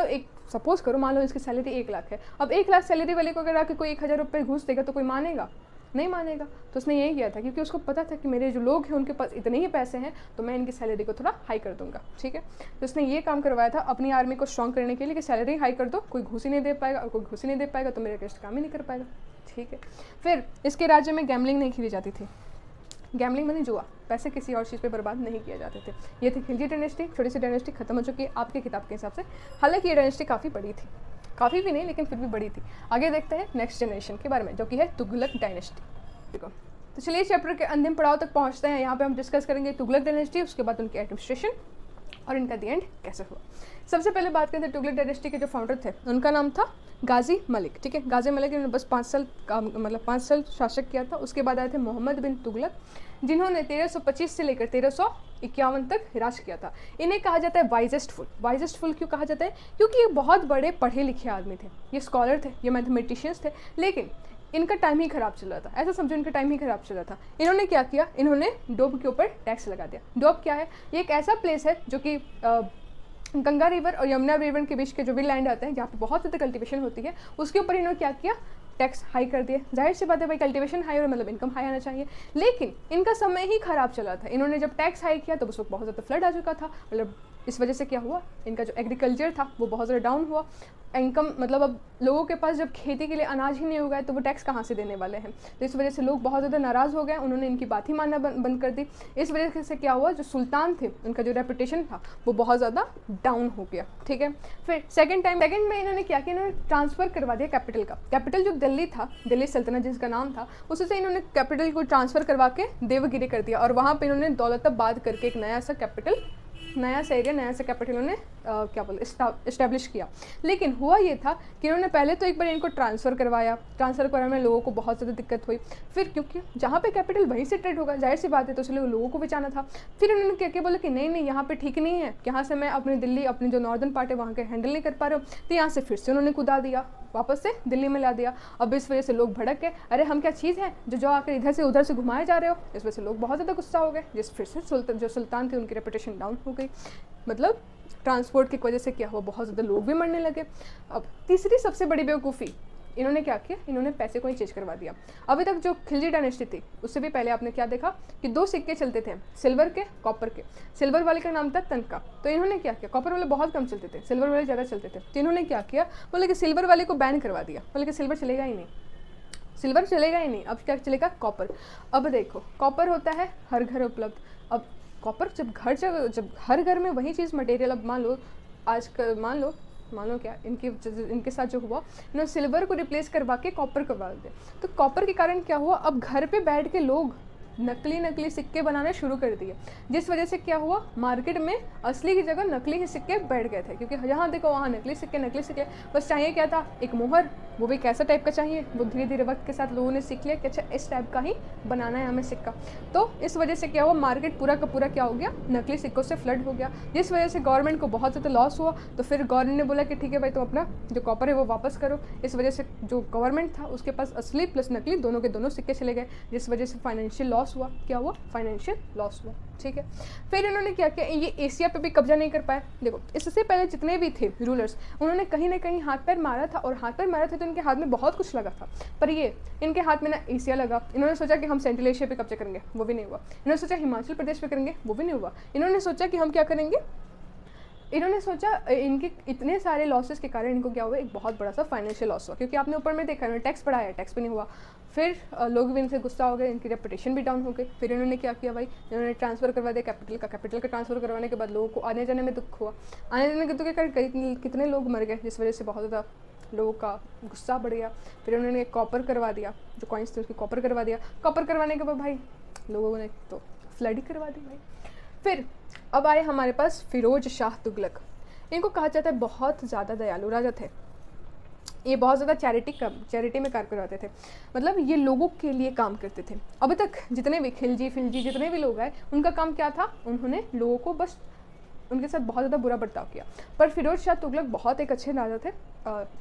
लो इसकी सैलरी 1 लाख है, अब 1 लाख सैलरी वाले को अगर आके कोई 1000 रुपये घूस देगा तो कोई मानेगा, नहीं मानेगा। तो उसने यही किया था, क्योंकि उसको पता था कि मेरे जो लोग हैं उनके पास इतने ही पैसे हैं, तो मैं इनकी सैलरी को थोड़ा हाई कर दूंगा। ठीक है, तो उसने ये काम करवाया था अपनी आर्मी को स्ट्रॉन्ग करने के लिए कि सैलरी हाई कर दो, कोई घूस ही नहीं दे पाएगा, और कोई घूस ही नहीं दे पाएगा तो मेरे अगेंस्ट काम ही नहीं कर पाएगा। ठीक है, फिर इसके राज्य में गैम्बलिंग नहीं खेली जाती थी। गैम्बलिंग माने जुआ, पैसे किसी और चीज़ पे बर्बाद नहीं किए जाते थे। ये थी खिलजी डायनेस्टी, छोटी सी डायनेस्टी, खत्म हो चुकी है आपकी किताब के हिसाब से। हालांकि ये डायनेस्टी काफ़ी बड़ी थी, काफ़ी भी नहीं लेकिन फिर भी बड़ी थी। आगे देखते हैं नेक्स्ट जनरेशन के बारे में, जो कि है तुगलक डायनेस्टी। देखो, तो चलिए चैप्टर के अंतिम पड़ाव तक पहुंचते हैं। यहाँ पे हम डिस्कस करेंगे तुगलक डायनेस्टी, उसके बाद उनकी एडमिनिस्ट्रेशन और इनका दी एंड कैसे हुआ। सबसे पहले बात करते हैं तुगलक डायनेस्टी के जो फाउंडर थे, उनका नाम था गाजी मलिक। ठीक है, गाजी मलिक ने बस 5 साल शासक किया था। उसके बाद आए थे मोहम्मद बिन तुगलक, जिन्होंने 1325 से लेकर 1351 तक राज किया था। इन्हें कहा जाता है वाइजेस्ट फुल क्यों कहा जाता है, क्योंकि ये बहुत बड़े पढ़े लिखे आदमी थे, ये स्कॉलर थे, ये मैथमेटिशियंस थे, लेकिन इनका टाइम ही खराब चल रहा था। ऐसा समझो, इनका टाइम ही खराब चल रहा था। इन्होंने क्या किया, इन्होंने डोब के ऊपर टैक्स लगा दिया। डोब क्या है, ये एक ऐसा प्लेस है जो कि गंगा रिवर और यमुना रिवर के बीच के जो भी लैंड आते हैं, जहाँ पे बहुत ज़्यादा कल्टीवेशन होती है, उसके ऊपर इन्होंने क्या किया, टैक्स हाई कर दिए। जाहिर सी बात है भाई, कल्टीवेशन हाई और मतलब इनकम हाई आना चाहिए, लेकिन इनका समय ही खराब चला था। इन्होंने जब टैक्स हाई किया तो उस वक्त बहुत ज़्यादा फ्लड आ चुका था, मतलब इस वजह से क्या हुआ, इनका जो एग्रीकल्चर था वो बहुत ज़्यादा डाउन हुआ। इनकम मतलब अब लोगों के पास जब खेती के लिए अनाज ही नहीं होगा तो वो टैक्स कहाँ से देने वाले हैं, तो इस वजह से लोग बहुत ज़्यादा नाराज़ हो गए, उन्होंने इनकी बात ही मानना बंद कर दी। इस वजह से क्या हुआ, जो सुल्तान थे उनका जो रेपुटेशन था वो बहुत ज़्यादा डाउन हो गया। ठीक है, फिर सेकंड में इन्होंने क्या किया, इन्होंने ट्रांसफ़र करवा दिया कैपिटल का। कैपिटल जो दिल्ली था, दिल्ली सल्तनत जिसका नाम था, उससे इन्होंने कैपिटल को ट्रांसफ़र करवा के देवगिरी कर दिया, और वहाँ पर इन्होंने दौलताबाद करके एक नया सा कैपिटल उन्होंने इस्टेब्लिश किया। लेकिन हुआ ये था कि उन्होंने पहले तो एक बार इनको ट्रांसफ़र करवाने में लोगों को बहुत ज़्यादा दिक्कत हुई। फिर क्योंकि जहाँ पे कैपिटल वहीं से ट्रेड होगा, जाहिर सी बात है, तो इसलिए लोगों को बचाना था। फिर उन्होंने क्या बोला कि नहीं यहाँ पे ठीक नहीं है, यहाँ से मैं अपनी दिल्ली, अपनी जो नॉर्दर्न पार्ट है वहाँ के हैंडल नहीं कर पा रहे हो, तो यहाँ से फिर से उन्होंने कुदा दिया, वापस से दिल्ली में ला दिया। अब इस वजह से लोग भड़क गए, अरे हम क्या चीज़ हैं जो आकर इधर से उधर से घुमाए जा रहे हो। इस वजह से लोग बहुत ज़्यादा गुस्सा हो गए, जिस फिर से जो सुल्तान थे उनकी रेपुटेशन डाउन हो गई। मतलब ट्रांसपोर्ट की वजह से क्या हुआ, बहुत ज़्यादा लोग भी मरने लगे। अब तीसरी सबसे बड़ी बेवकूफ़ी, इन्होंने क्या किया, इन्होंने पैसे को ही चेंज करवा दिया। अभी तक जो खिलजी डायनेस्टी थी उससे भी पहले आपने क्या देखा कि 2 सिक्के चलते थे, सिल्वर के, कॉपर के। सिल्वर वाले का नाम था तनका, तो इन्होंने क्या किया, कॉपर वाले बहुत कम चलते थे, सिल्वर वाले ज़्यादा चलते थे, तो इन्होंने क्या किया, बोले कि सिल्वर वाले को बैन करवा दिया, बोले कि सिल्वर चलेगा ही नहीं, अब क्या चलेगा, कॉपर। अब देखो, कॉपर होता है हर घर उपलब्ध। अब कॉपर जब हर घर में वही चीज़ मटेरियल, अब मान लो क्या इनके साथ जो हुआ, इन्होंने सिल्वर को रिप्लेस करवा के कॉपर करवा दिया। तो कॉपर के कारण क्या हुआ, अब घर पे बैठ के लोग नकली नकली सिक्के बनाने शुरू कर दिए, जिस वजह से क्या हुआ, मार्केट में असली की जगह नकली ही सिक्के बैठ गए थे, क्योंकि जहाँ देखो वहाँ नकली सिक्के, बस चाहिए क्या था, एक मोहर, वो भी कैसा टाइप का चाहिए, वो धीरे धीरे वक्त के साथ लोगों ने सीख लिया कि अच्छा इस टाइप का ही बनाना है हमें सिक्का। तो इस वजह से क्या हुआ, मार्केट पूरा का पूरा क्या हो गया, नकली सिक्कों से फ्लड हो गया, जिस वजह से गवर्नमेंट को बहुत ज़्यादा लॉस हुआ। तो फिर गवर्नमेंट ने बोला कि ठीक है भाई, तुम अपना जो कॉपर है वो वापस करो। इस वजह से जो गवर्नमेंट था उसके पास असली प्लस नकली दोनों के दोनों सिक्के चले गए, जिस वजह से फाइनेंशियल लॉस हुआ। क्या हुआ, फाइनेंशियल लॉस हुआ, ठीक है। फिर इन्होंने क्या किया, ये एशिया पे भी कब्जा नहीं कर पाए। देखो इससे पहले जितने भी थे रूलर्स, उन्होंने कहीं ना कहीं हाथ पैर मारा था, और हाथ पैर मारा था तो इनके हाथ में बहुत कुछ लगा था, पर ये इनके हाथ में ना एशिया लगा। इन्होंने सोचा कि हम सेंट्रल एशिया पे कब्जा करेंगे, वो भी नहीं हुआ। इन्होंने सोचा हिमाचल प्रदेश पे करेंगे, वो भी नहीं हुआ। इन्होंने सोचा कि हम क्या करेंगे, इन्होंने सोचा इनके इतने सारे लॉसेस के कारण इनको क्या हुआ, एक बहुत बड़ा सा फाइनेंशियल लॉस हुआ, क्योंकि आपने ऊपर में देखा इन्होंने टैक्स बढ़ाया, टैक्स भी नहीं हुआ। फिर लोग भी इनसे गुस्सा हो गए, इनकी रेपुटेशन भी डाउन हो गई। फिर इन्होंने क्या किया भाई, इन्होंने ट्रांसफ़र करवा दिया कैपिटल का ट्रांसफ़र करवाने के बाद लोगों को आने जाने में दुख हुआ। आने जाने के दुख के कारण कितने लोग मर गए, जिस वजह से बहुत ज़्यादा लोगों का गुस्सा बढ़ गया। फिर उन्होंने कॉपर करवा दिया, जो कॉइन्स थे उसकी कॉपर करवा दिया। कॉपर करवाने के बाद भाई लोगों ने तो फ्लड ही करवा दी भाई। फिर अब आए हमारे पास फिरोज शाह तुगलक। इनको कहा जाता है बहुत ज़्यादा दयालु राजा थे। ये बहुत ज़्यादा चैरिटी में कार्य करवाते थे, मतलब ये लोगों के लिए काम करते थे। अभी तक जितने भी खिलजी फिलजी जितने भी लोग आए, उनका काम क्या था, उन्होंने लोगों को बस उनके साथ बहुत ज़्यादा बुरा बर्ताव किया। पर फिरोज शाह तुगलक बहुत एक अच्छे राजा थे।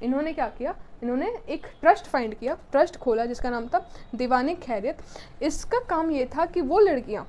इन्होंने क्या किया, इन्होंने एक ट्रस्ट फाइंड किया, ट्रस्ट खोला जिसका नाम था दीवाने खैरियत। इसका काम ये था कि वो लड़कियाँ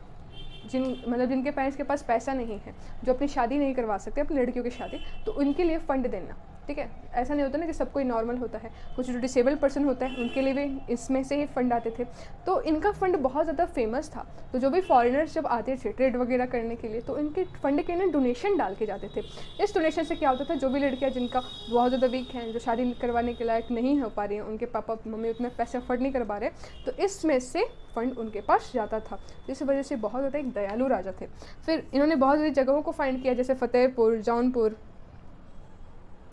जिनके पेरेंट्स के पास पैसा नहीं है, जो अपनी शादी नहीं करवा सकते अपनी लड़कियों की शादी, तो उनके लिए फ़ंड देना, ठीक है। ऐसा नहीं होता ना कि सब कोई नॉर्मल होता है, कुछ जो डिसेबल्ड पर्सन होता है उनके लिए भी इसमें से ही फ़ंड आते थे। तो इनका फ़ंड बहुत ज़्यादा फेमस था। तो जो भी फॉरेनर्स जब आते थे ट्रेड वगैरह करने के लिए, तो इनके फ़ंड के लिए डोनेशन डाल के जाते थे। इस डोनेशन से क्या होता था, जो भी लड़कियाँ जिनका बहुत ज़्यादा वीक हैं, जो शादी करवाने के लायक नहीं हो पा रही हैं, उनके पापा मम्मी उतना पैसे अफोर्ड नहीं कर पा रहे, तो इसमें से फ़ंड उनके पास जाता था। इस वजह से बहुत ज़्यादा एक दयालु राजा थे। फिर इन्होंने बहुत सारी जगहों को फाइंड किया, जैसे फतेहपुर, जौनपुर,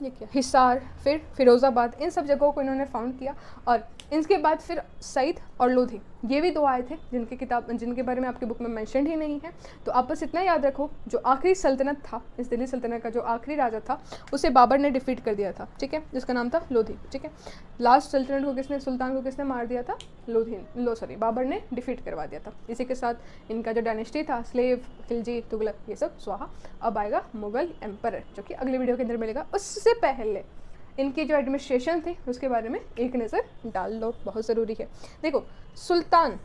ये क्या, हिसार, फिर फिरोज़ाबाद, इन सब जगहों को इन्होंने फाउंड किया। और इनके बाद फिर सईद और लोधी, ये भी दो आए थे जिनके बारे में आपकी बुक में मेंशन ही नहीं है। तो आप बस इतना याद रखो, जो आखिरी सल्तनत था, इस दिल्ली सल्तनत का जो आखिरी राजा था, उसे बाबर ने डिफीट कर दिया था, ठीक है, जिसका नाम था लोधी, ठीक है। लास्ट सुल्तान को किसने मार दिया था, बाबर ने डिफीट करवा दिया था। इसी के साथ इनका जो डायनेस्टी था, स्लेव, खिलजी, तुगलक, ये सब स्वाहा। अब आएगा मुगल एम्परर, जो कि अगले वीडियो के अंदर मिलेगा। उससे पहले इनकी जो एडमिनिस्ट्रेशन थी उसके बारे में एक नज़र डाल लो, बहुत ज़रूरी है। देखो सुल्तान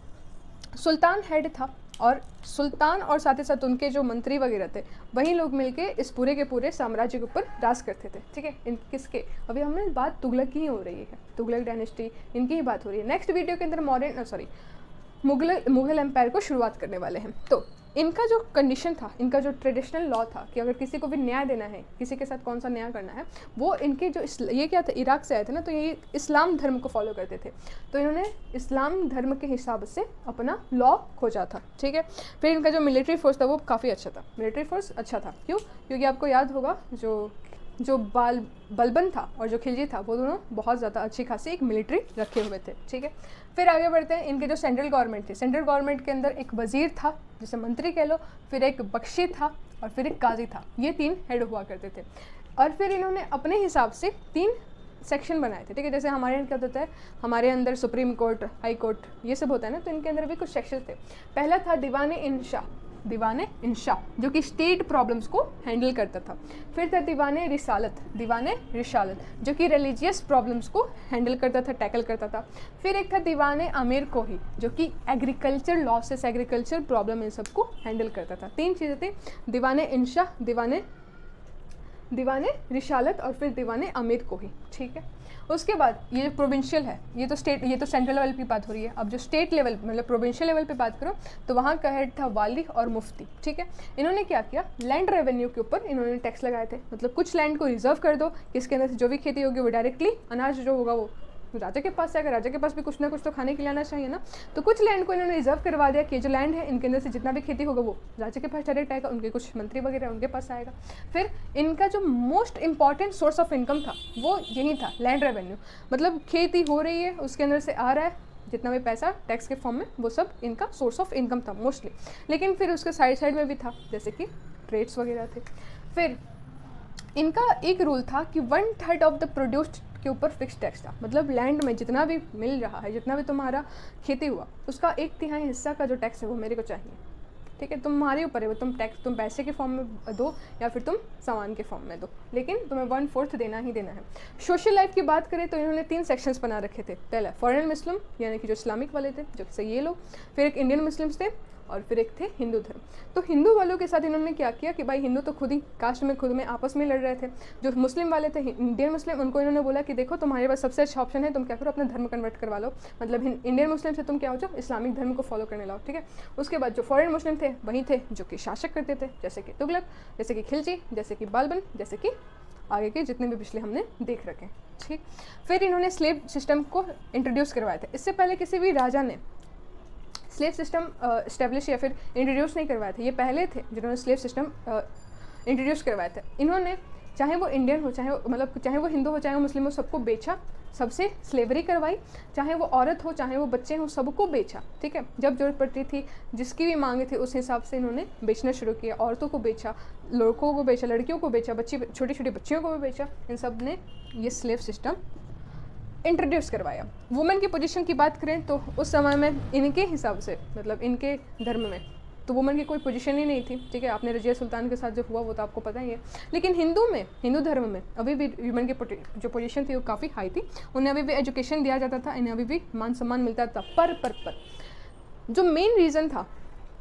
हेड था, और सुल्तान और साथ ही साथ उनके जो मंत्री वगैरह थे, वही लोग मिलके इस पूरे के पूरे साम्राज्य के ऊपर राज करते थे, ठीक है। इन किसके, अभी हमने बात तुगलक की ही हो रही है, तुगलक डायनेस्टी, इनकी ही बात हो रही है। नेक्स्ट वीडियो के अंदर मुगल एम्पायर को शुरुआत करने वाले हैं। तो इनका जो कंडीशन था, इनका जो ट्रेडिशनल लॉ था कि अगर किसी को भी न्याय देना है, किसी के साथ कौन सा न्याय करना है, वो इनके जो ये क्या था, इराक से आए थे ना, तो ये इस्लाम धर्म को फॉलो करते थे। तो इन्होंने इस्लाम धर्म के हिसाब से अपना लॉ खोजा था, ठीक है। फिर इनका जो मिलिट्री फोर्स था वो काफ़ी अच्छा था, मिलिट्री फोर्स अच्छा था। क्यों, क्योंकि आपको याद होगा जो बलबन था और जो खिलजी था, वो दोनों बहुत ज़्यादा अच्छी खासी एक मिलिट्री रखे हुए थे, ठीक है। फिर आगे बढ़ते हैं, इनके जो सेंट्रल गवर्नमेंट थी, सेंट्रल गवर्नमेंट के अंदर एक वजीर था, जिसे मंत्री कह लो, फिर एक बख्शी था, और फिर एक काजी था। ये 3 हेड हुआ करते थे। और फिर इन्होंने अपने हिसाब से 3 सेक्शन बनाए थे, ठीक है। जैसे हमारे यहाँ क्या होता है, हमारे अंदर सुप्रीम कोर्ट, हाई कोर्ट, ये सब होता है ना, तो इनके अंदर भी कुछ सेक्शन थे। पहला था दीवाने इंशा, जो कि स्टेट प्रॉब्लम्स को हैंडल करता था। फिर था दीवाने रिसालत, जो कि रिलीजियस प्रॉब्लम्स को हैंडल करता था, टैकल करता था। फिर एक था दीवाने आमिर कोही, जो कि एग्रीकल्चर लॉसेस, एग्रीकल्चर प्रॉब्लम, इन सब को हैंडल करता था। 3 चीज़ें थी, दीवाने इंशा, दीवाने रिसालत, और फिर दीवाने आमिर कोही, ठीक है। उसके बाद ये जो प्रोविंशियल है, ये तो सेंट्रल लेवल की बात हो रही है। अब जो स्टेट लेवल मतलब प्रोविंशियल लेवल पे बात करो, तो वहाँ का हेड था वाली और मुफ्ती, ठीक है। इन्होंने क्या किया, लैंड रेवेन्यू के ऊपर इन्होंने टैक्स लगाए थे। मतलब कुछ लैंड को रिजर्व कर दो, इसके अंदर से जो भी खेती होगी वो डायरेक्टली अनाज जो होगा वो राजा के पास आएगा। राजा के पास भी कुछ ना कुछ तो खाने के लिए आना चाहिए ना, तो कुछ लैंड को इन्होंने रिजर्व करवा दिया कि जो लैंड है इनके अंदर से जितना भी खेती होगा वो राजा के पास डायरेक्ट आएगा, उनके कुछ मंत्री वगैरह उनके पास आएगा। फिर इनका जो most important source of income था वो यही था, लैंड रेवेन्यू। मतलब खेती हो रही है, उसके अंदर से आ रहा है, जितना भी पैसा टैक्स के फॉर्म में, वो सब इनका सोर्स ऑफ इनकम था मोस्टली। लेकिन फिर उसके साइड में भी था, जैसे कि ट्रेड्स वगैरह थे। फिर इनका एक रूल था कि 1/3 ऑफ द प्रोड्यूस्ड के ऊपर फिक्स टैक्स था। मतलब लैंड में जितना भी मिल रहा है, जितना भी तुम्हारा खेती हुआ, उसका 1/3 हिस्सा का जो टैक्स है वो मेरे को चाहिए। ठीक है, तुम्हारे ऊपर है वो, तुम टैक्स तुम पैसे के फॉर्म में दो या फिर तुम सामान के फॉर्म में दो, लेकिन तुम्हें 1/4 देना ही देना है। सोशल लाइफ की बात करें तो इन्होंने 3 सेक्शंस बना रखे थे। पहला फॉरेन मुस्लिम, यानी कि जो इस्लामिक वाले थे, जो कि ये लोग, फिर एक इंडियन मुस्लिम्स थे, और फिर एक थे हिंदू धर्म। तो हिंदू वालों के साथ इन्होंने क्या किया कि भाई हिंदू तो खुद ही कास्ट में खुद में आपस में लड़ रहे थे। जो मुस्लिम वाले थे, इंडियन मुस्लिम, उनको इन्होंने बोला कि देखो तुम्हारे पास सबसे अच्छा ऑप्शन है, तुम क्या करो अपना धर्म कन्वर्ट करवा लो। मतलब इंडियन मुस्लिम से तुम क्या हो जाओ, इस्लामिक धर्म को फॉलो करने लाओ। ठीक है, उसके बाद जो फॉरेन मुस्लिम थे वही थे जो कि शासक करते थे, जैसे कि तुगलक, जैसे कि खिलजी, जैसे कि बालबन, जैसे कि आगे के जितने भी पिछले हमने देख रखे। ठीक, फिर इन्होंने स्लेव सिस्टम को इंट्रोड्यूस करवाया था। इससे पहले किसी भी राजा ने स्लेव सिस्टम इस्टेब्लिश या फिर इंट्रोड्यूस नहीं करवाए थे। ये पहले थे जिन्होंने स्लेव सिस्टम इंट्रोड्यूस करवाए थे। इन्होंने चाहे वो इंडियन हो, चाहे वो हिंदू हो, चाहे वो मुस्लिम हो, सबको बेचा, सबसे स्लेवरी करवाई। चाहे वो औरत हो, चाहे वो बच्चे हों, सबको बेचा। ठीक है, जब जरूरत पड़ती थी, जिसकी भी मांग थी, उस हिसाब से इन्होंने बेचना शुरू किया। औरतों को बेचा, लड़कों को बेचा, लड़कियों को बेचा, छोटी छोटी बच्चियों को भी बेचा। इन सब ने ये स्लेव सिस्टम इंट्रोड्यूस करवाया। वुमेन की पोजीशन की बात करें तो उस समय में इनके हिसाब से, मतलब इनके धर्म में तो वुमेन की कोई पोजीशन ही नहीं थी। ठीक है, आपने रजिया सुल्तान के साथ जो हुआ वो तो आपको पता ही है। लेकिन हिंदू धर्म में अभी भी वुमेन की जो पोजीशन थी वो काफ़ी हाई थी। उन्हें अभी भी एजुकेशन दिया जाता था, इन्हें अभी भी मान सम्मान मिलता था। पर जो मेन रीज़न था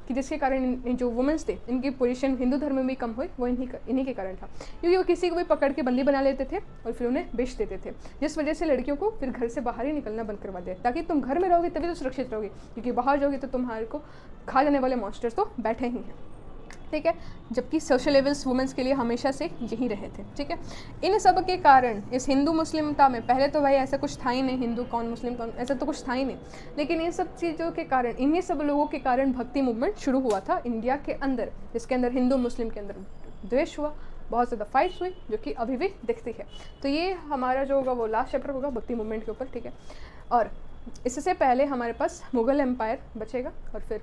कि जिसके कारण जो वुमेन्स थे, इनकी पोजीशन हिंदू धर्म में भी कम हुई, वो इन्हीं के कारण था। क्योंकि वो किसी को भी पकड़ के बंदी बना लेते थे और फिर उन्हें बेच देते थे, जिस वजह से लड़कियों को फिर घर से बाहर ही निकलना बंद करवा दिया, ताकि तुम घर में रहोगे तभी तो सुरक्षित रहोगे, क्योंकि बाहर जाओगे तो तुम्हारे को खा जाने वाले मॉन्स्टर्स तो बैठे ही हैं। ठीक है, जबकि सोशल लेवल्स वुमेन्स के लिए हमेशा से यही रहे थे। ठीक है, इन सब के कारण इस हिंदू मुस्लिमता में, पहले तो भाई ऐसा कुछ था ही नहीं, हिंदू कौन मुस्लिम कौन, ऐसा तो कुछ था ही नहीं। लेकिन इन सब चीज़ों के कारण, इन्हीं सब लोगों के कारण भक्ति मूवमेंट शुरू हुआ था इंडिया के अंदर, जिसके अंदर हिंदू मुस्लिम के अंदर द्वेष हुआ, बहुत ज़्यादा फाइट्स हुई, जो कि अभी भी दिखती है। तो ये हमारा जो होगा वो लास्ट चैप्टर होगा भक्ति मूवमेंट के ऊपर। ठीक है, और इससे पहले हमारे पास मुगल एम्पायर बचेगा, और फिर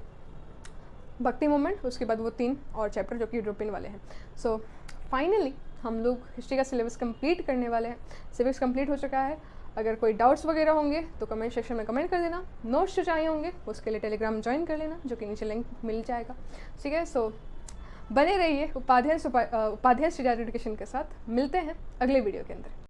भक्ति मूवमेंट, उसके बाद वो 3 और चैप्टर जो कि यूरोपियन वाले हैं। सो फाइनली हम लोग हिस्ट्री का सिलेबस कंप्लीट करने वाले हैं। सिलेबस कंप्लीट हो चुका है। अगर कोई डाउट्स वगैरह होंगे तो कमेंट सेक्शन में कमेंट कर देना। नोट्स जो चाहिए होंगे उसके लिए टेलीग्राम ज्वाइन कर लेना, जो कि नीचे लिंक मिल जाएगा। ठीक है, सो बने रहिए उपाध्याय एजुकेशन के साथ। मिलते हैं अगले वीडियो के अंदर।